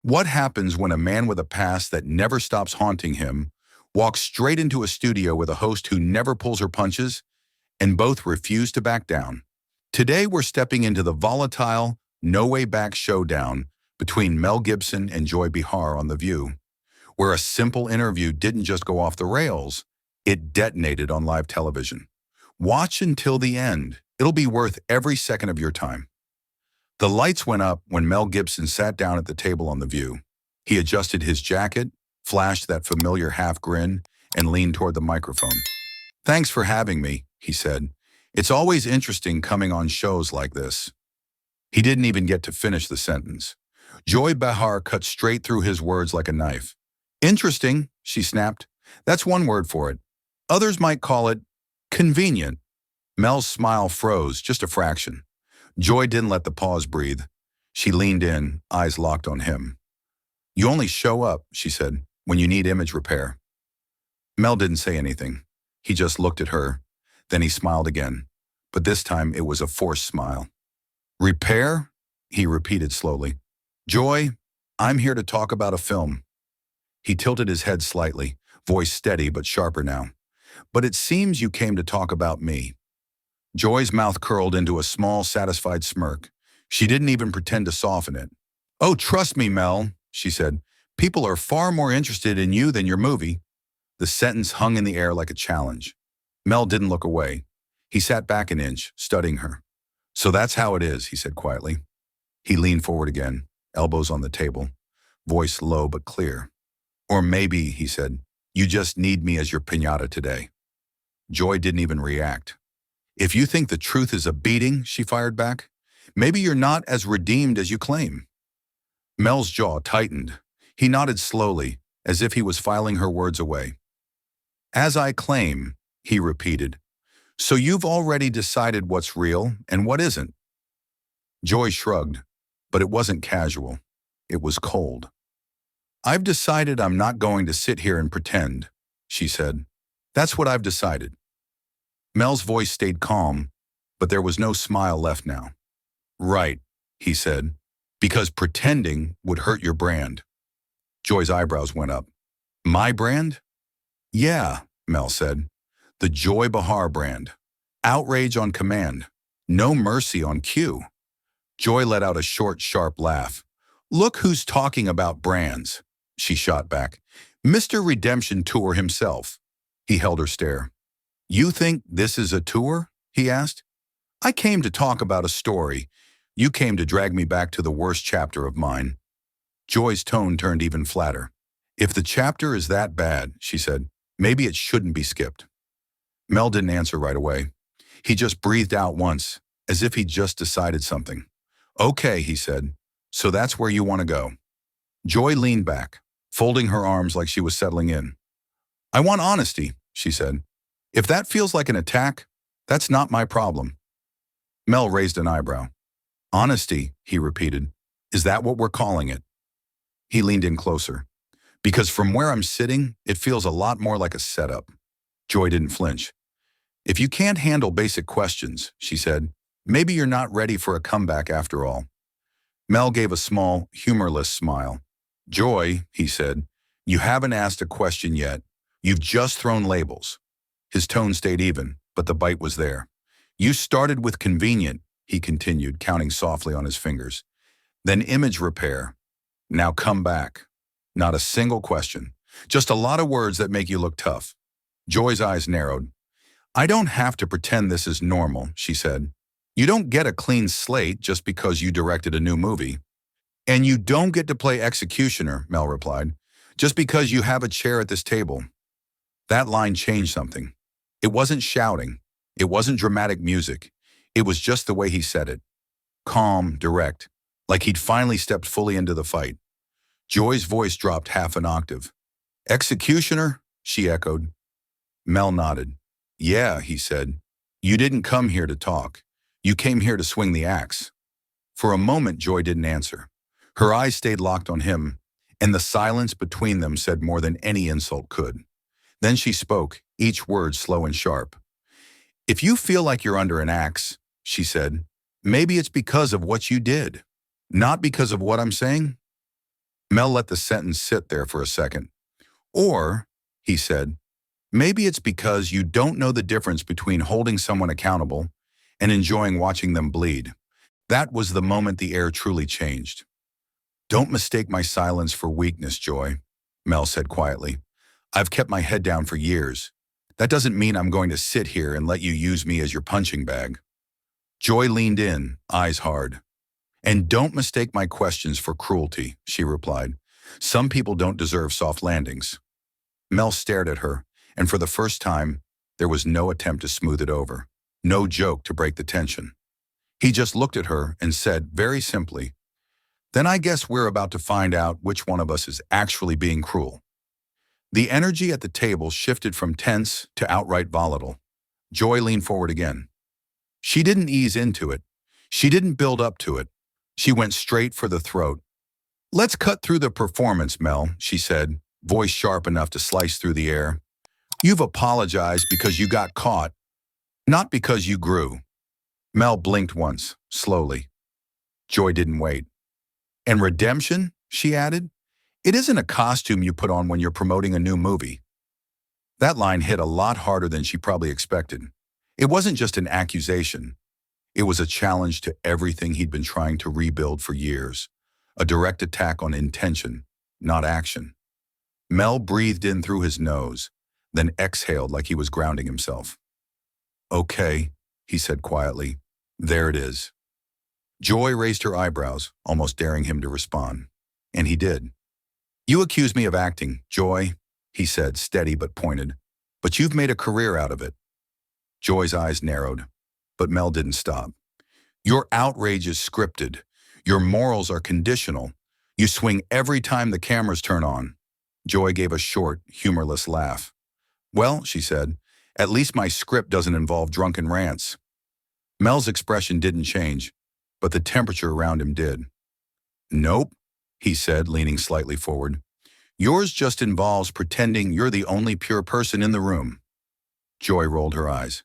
What happens when a man with a past that never stops haunting him walks straight into a studio with a host who never pulls her punches and both refuse to back down? Today, we're stepping into the volatile, no way back showdown between Mel Gibson and Joy Behar on The View, where a simple interview didn't just go off the rails, it detonated on live television. Watch until the end. It'll be worth every second of your time. The lights went up when Mel Gibson sat down at the table on The View. He adjusted his jacket, flashed that familiar half grin, and leaned toward the microphone. "Thanks for having me," he said. "It's always interesting coming on shows like this." He didn't even get to finish the sentence. Joy Behar cut straight through his words like a knife. "Interesting," she snapped. "That's one word for it. Others might call it convenient." Mel's smile froze just a fraction. Joy didn't let the pause breathe. She leaned in, eyes locked on him. "You only show up," she said, "when you need image repair." Mel didn't say anything. He just looked at her. Then he smiled again, but this time it was a forced smile. "Repair?" he repeated slowly. "Joy, I'm here to talk about a film." He tilted his head slightly, voice steady but sharper now. "But it seems you came to talk about me." Joy's mouth curled into a small, satisfied smirk. She didn't even pretend to soften it. "Oh, trust me, Mel," she said. "People are far more interested in you than your movie." The sentence hung in the air like a challenge. Mel didn't look away. He sat back an inch, studying her. "So that's how it is," he said quietly. He leaned forward again, elbows on the table, voice low but clear. "Or maybe," he said, "you just need me as your piñata today." Joy didn't even react. "If you think the truth is a beating," she fired back, "maybe you're not as redeemed as you claim." Mel's jaw tightened. He nodded slowly, as if he was filing her words away. "As I claim," he repeated. "So you've already decided what's real and what isn't?" Joy shrugged, but it wasn't casual. It was cold. "I've decided I'm not going to sit here and pretend," she said. "That's what I've decided." Mel's voice stayed calm, but there was no smile left now. "Right," he said, "because pretending would hurt your brand." Joy's eyebrows went up. "My brand?" "Yeah," Mel said. "The Joy Behar brand. Outrage on command. No mercy on cue." Joy let out a short, sharp laugh. "Look who's talking about brands," she shot back. "Mr. Redemption Tour himself." He held her stare. "You think this is a tour?" he asked. "I came to talk about a story. You came to drag me back to the worst chapter of mine." Joy's tone turned even flatter. "If the chapter is that bad," she said, "maybe it shouldn't be skipped." Mel didn't answer right away. He just breathed out once, as if he'd just decided something. "Okay," he said, "so that's where you want to go." Joy leaned back, folding her arms like she was settling in. "I want honesty," she said. "If that feels like an attack, that's not my problem." Mel raised an eyebrow. "Honesty," he repeated. "Is that what we're calling it?" He leaned in closer. "Because from where I'm sitting, it feels a lot more like a setup." Joy didn't flinch. "If you can't handle basic questions," she said, "maybe you're not ready for a comeback after all." Mel gave a small, humorless smile. "Joy," he said, "you haven't asked a question yet. You've just thrown labels." His tone stayed even, but the bite was there. "You started with convenient," he continued, counting softly on his fingers. "Then image repair. Now come back. Not a single question. Just a lot of words that make you look tough." Joy's eyes narrowed. "I don't have to pretend this is normal," she said. "You don't get a clean slate just because you directed a new movie." "And you don't get to play executioner," Mel replied, "just because you have a chair at this table." That line changed something. It wasn't shouting. It wasn't dramatic music. It was just the way he said it. Calm, direct, like he'd finally stepped fully into the fight. Joy's voice dropped half an octave. "Executioner?" she echoed. Mel nodded. "Yeah," he said. "You didn't come here to talk. You came here to swing the axe." For a moment, Joy didn't answer. Her eyes stayed locked on him, and the silence between them said more than any insult could. Then she spoke, each word slow and sharp. "If you feel like you're under an axe," she said, "maybe it's because of what you did, not because of what I'm saying." Mel let the sentence sit there for a second. Or, he said, maybe it's because you don't know the difference between holding someone accountable and enjoying watching them bleed. That was the moment the air truly changed. Don't mistake my silence for weakness, Joy, Mel said quietly. I've kept my head down for years. That doesn't mean I'm going to sit here and let you use me as your punching bag. Joy leaned in, eyes hard. And don't mistake my questions for cruelty, she replied. Some people don't deserve soft landings. Mel stared at her, and for the first time, there was no attempt to smooth it over, no joke to break the tension. He just looked at her and said very simply, then I guess we're about to find out which one of us is actually being cruel. The energy at the table shifted from tense to outright volatile. Joy leaned forward again. She didn't ease into it. She didn't build up to it. She went straight for the throat. Let's cut through the performance, Mel, she said, voice sharp enough to slice through the air. You've apologized because you got caught, not because you grew. Mel blinked once, slowly. Joy didn't wait. And redemption, she added, it isn't a costume you put on when you're promoting a new movie. That line hit a lot harder than she probably expected. It wasn't just an accusation. It was a challenge to everything he'd been trying to rebuild for years. A direct attack on intention, not action. Mel breathed in through his nose, then exhaled like he was grounding himself. Okay, he said quietly. There it is. Joy raised her eyebrows, almost daring him to respond. And he did. You accuse me of acting, Joy, he said, steady but pointed. But you've made a career out of it. Joy's eyes narrowed, but Mel didn't stop. Your outrage is scripted. Your morals are conditional. You swing every time the cameras turn on. Joy gave a short, humorless laugh. Well, she said, at least my script doesn't involve drunken rants. Mel's expression didn't change, but the temperature around him did. Nope, he said, leaning slightly forward. Yours just involves pretending you're the only pure person in the room. Joy rolled her eyes.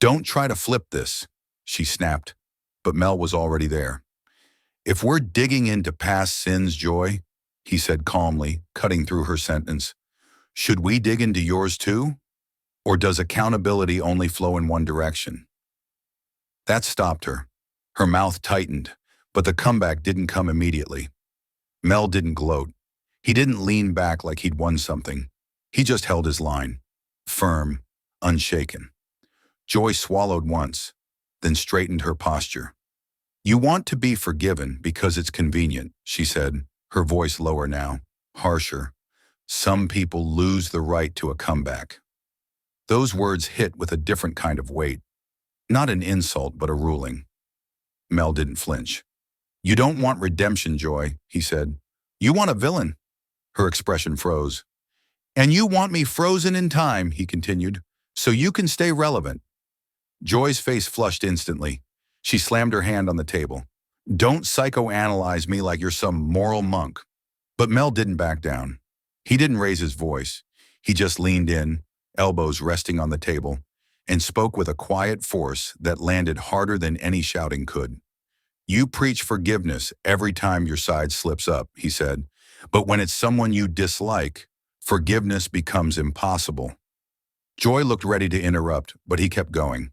Don't try to flip this, she snapped, but Mel was already there. If we're digging into past sins, Joy, he said calmly, cutting through her sentence, should we dig into yours too? Or does accountability only flow in one direction? That stopped her. Her mouth tightened, but the comeback didn't come immediately. Mel didn't gloat. He didn't lean back like he'd won something. He just held his line, firm, unshaken. Joy swallowed once, then straightened her posture. You want to be forgiven because it's convenient, she said, her voice lower now, harsher. Some people lose the right to a comeback. Those words hit with a different kind of weight. Not an insult, but a ruling. Mel didn't flinch. You don't want redemption, Joy, he said. You want a villain. Her expression froze. And you want me frozen in time, he continued, so you can stay relevant. Joy's face flushed instantly. She slammed her hand on the table. Don't psychoanalyze me like you're some moral monk. But Mel didn't back down. He didn't raise his voice. He just leaned in, elbows resting on the table, and spoke with a quiet force that landed harder than any shouting could. You preach forgiveness every time your side slips up, he said, but when it's someone you dislike, forgiveness becomes impossible. Joy looked ready to interrupt, but he kept going.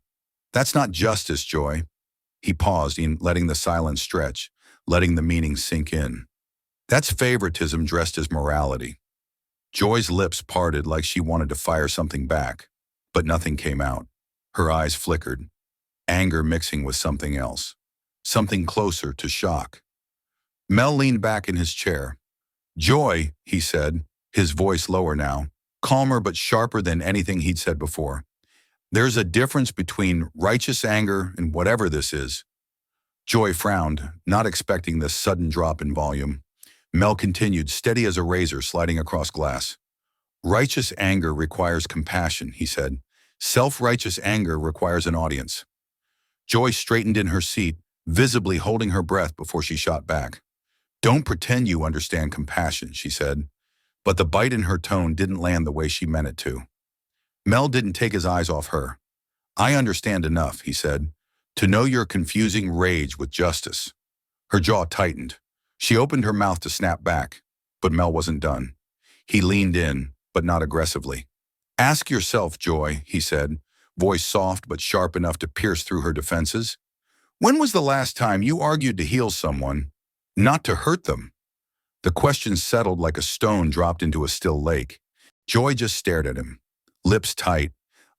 That's not justice, Joy. He paused, letting the silence stretch, letting the meaning sink in. That's favoritism dressed as morality. Joy's lips parted like she wanted to fire something back, but nothing came out. Her eyes flickered, anger mixing with something else, something closer to shock. Mel leaned back in his chair. Joy, he said, his voice lower now, calmer but sharper than anything he'd said before. There's a difference between righteous anger and whatever this is. Joy frowned, not expecting this sudden drop in volume. Mel continued, steady as a razor sliding across glass. Righteous anger requires compassion, he said. Self-righteous anger requires an audience. Joy straightened in her seat, visibly holding her breath before she shot back. Don't pretend you understand compassion, she said. But the bite in her tone didn't land the way she meant it to. Mel didn't take his eyes off her. I understand enough, he said, to know you're confusing rage with justice. Her jaw tightened. She opened her mouth to snap back. But Mel wasn't done. He leaned in, but not aggressively. "Ask yourself, Joy," he said, voice soft but sharp enough to pierce through her defenses. "When was the last time you argued to heal someone, not to hurt them?" The question settled like a stone dropped into a still lake. Joy just stared at him, lips tight,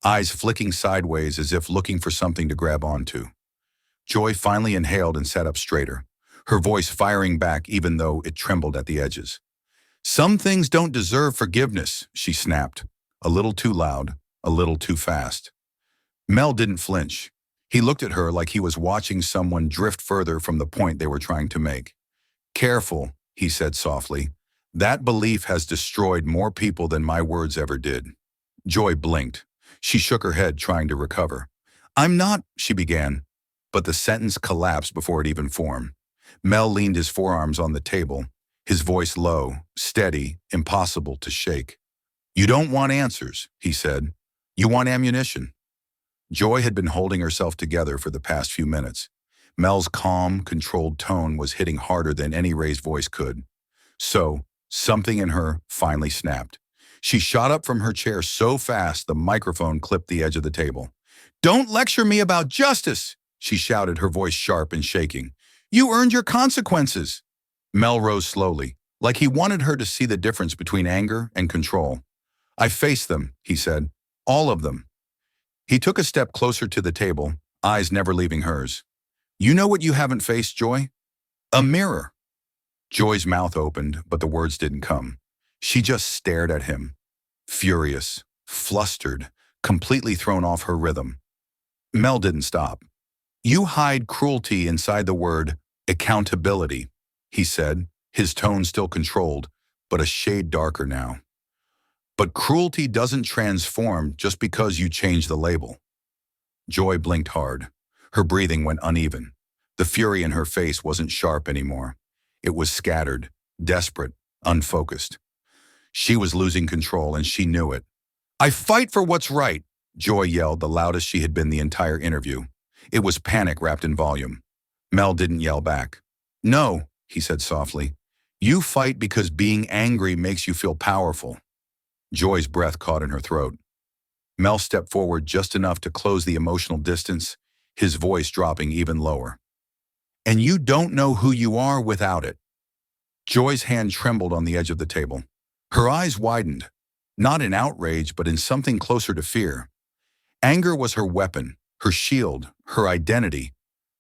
eyes flicking sideways as if looking for something to grab onto. Joy finally inhaled and sat up straighter, her voice firing back even though it trembled at the edges. "Some things don't deserve forgiveness," she snapped, a little too loud, a little too fast. Mel didn't flinch. He looked at her like he was watching someone drift further from the point they were trying to make. "Careful," he said softly. "That belief has destroyed more people than my words ever did." Joy blinked. She shook her head, trying to recover. "I'm not," she began, but the sentence collapsed before it even formed. Mel leaned his forearms on the table, his voice low, steady, impossible to shake. "You don't want answers," he said. "You want ammunition." Joy had been holding herself together for the past few minutes. Mel's calm, controlled tone was hitting harder than any raised voice could. So, something in her finally snapped. She shot up from her chair so fast the microphone clipped the edge of the table. "Don't lecture me about justice!" she shouted, her voice sharp and shaking. "You earned your consequences!" Mel rose slowly, like he wanted her to see the difference between anger and control. "I faced them," he said. "All of them." He took a step closer to the table, eyes never leaving hers. "You know what you haven't faced, Joy? A mirror." Joy's mouth opened, but the words didn't come. She just stared at him, furious, flustered, completely thrown off her rhythm. Mel didn't stop. "You hide cruelty inside the word accountability," he said, his tone still controlled, but a shade darker now. "But cruelty doesn't transform just because you change the label." Joy blinked hard. Her breathing went uneven. The fury in her face wasn't sharp anymore. It was scattered, desperate, unfocused. She was losing control, and she knew it. "I fight for what's right," Joy yelled, the loudest she had been the entire interview. It was panic wrapped in volume. Mel didn't yell back. "No," he said softly. "You fight because being angry makes you feel powerful." Joy's breath caught in her throat. Mel stepped forward just enough to close the emotional distance, his voice dropping even lower. "And you don't know who you are without it." Joy's hand trembled on the edge of the table. Her eyes widened, not in outrage, but in something closer to fear. Anger was her weapon, her shield, her identity.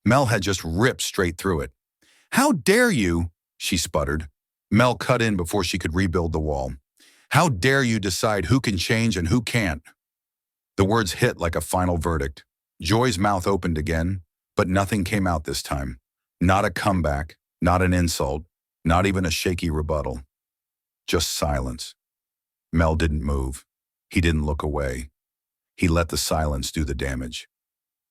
Mel had just ripped straight through it. "How dare you?" she sputtered. Mel cut in before she could rebuild the wall. "How dare you decide who can change and who can't?" The words hit like a final verdict. Joy's mouth opened again, but nothing came out this time. Not a comeback, not an insult, not even a shaky rebuttal. Just silence. Mel didn't move. He didn't look away. He let the silence do the damage.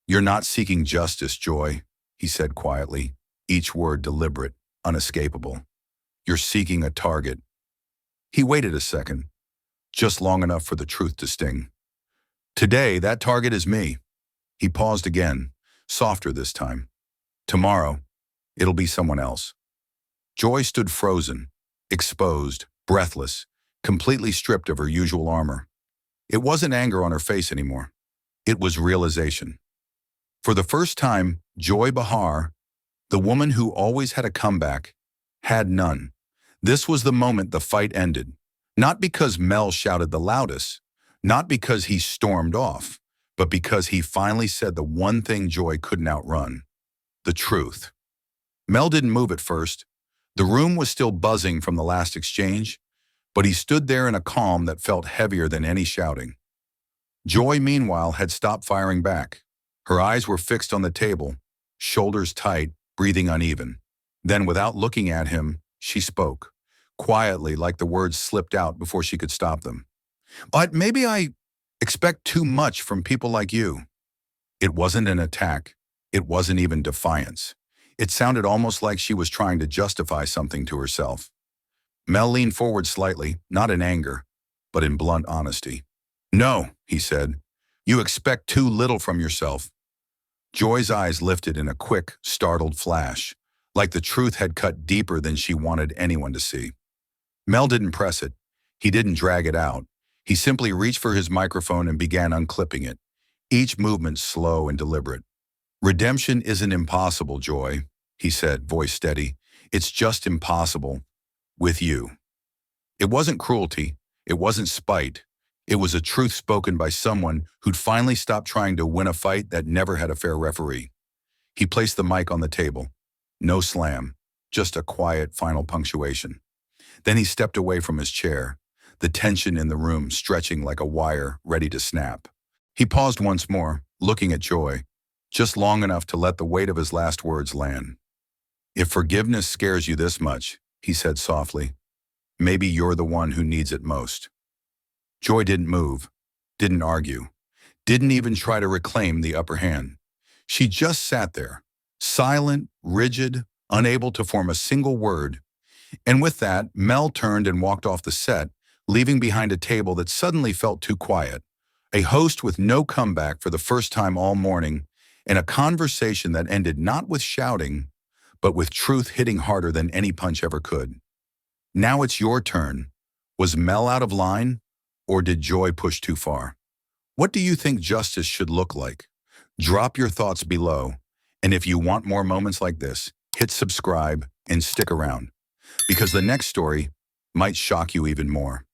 "You're not seeking justice, Joy," he said quietly, each word deliberate, unescapable. "You're seeking a target." He waited a second, just long enough for the truth to sting. "Today, that target is me." He paused again, softer this time. "Tomorrow, it'll be someone else." Joy stood frozen, exposed, breathless, completely stripped of her usual armor. It wasn't anger on her face anymore. It was realization. For the first time, Joy Behar, the woman who always had a comeback, had none. This was the moment the fight ended. Not because Mel shouted the loudest, not because he stormed off, but because he finally said the one thing Joy couldn't outrun: the truth. Mel didn't move at first. The room was still buzzing from the last exchange, but he stood there in a calm that felt heavier than any shouting. Joy, meanwhile, had stopped firing back. Her eyes were fixed on the table, shoulders tight, breathing uneven. Then, without looking at him, she spoke, quietly, like the words slipped out before she could stop them. "But maybe I expect too much from people like you." It wasn't an attack. It wasn't even defiance. It sounded almost like she was trying to justify something to herself. Mel leaned forward slightly, not in anger, but in blunt honesty. "No," he said. "You expect too little from yourself." Joy's eyes lifted in a quick, startled flash, like the truth had cut deeper than she wanted anyone to see. Mel didn't press it. He didn't drag it out. He simply reached for his microphone and began unclipping it, each movement slow and deliberate. "Redemption isn't impossible, Joy," he said, voice steady. "It's just impossible with you." It wasn't cruelty. It wasn't spite. It was a truth spoken by someone who'd finally stopped trying to win a fight that never had a fair referee. He placed the mic on the table. No slam, just a quiet final punctuation. Then he stepped away from his chair, the tension in the room stretching like a wire ready to snap. He paused once more, looking at Joy, just long enough to let the weight of his last words land. "If forgiveness scares you this much," he said softly, "maybe you're the one who needs it most." Joy didn't move, didn't argue, didn't even try to reclaim the upper hand. She just sat there, silent, rigid, unable to form a single word. And with that, Mel turned and walked off the set, leaving behind a table that suddenly felt too quiet, a host with no comeback for the first time all morning, and a conversation that ended not with shouting, but with truth hitting harder than any punch ever could. "Now it's your turn." Was Mel out of line, or did Joy push too far? What do you think justice should look like? Drop your thoughts below, and if you want more moments like this, hit subscribe and stick around, because the next story might shock you even more.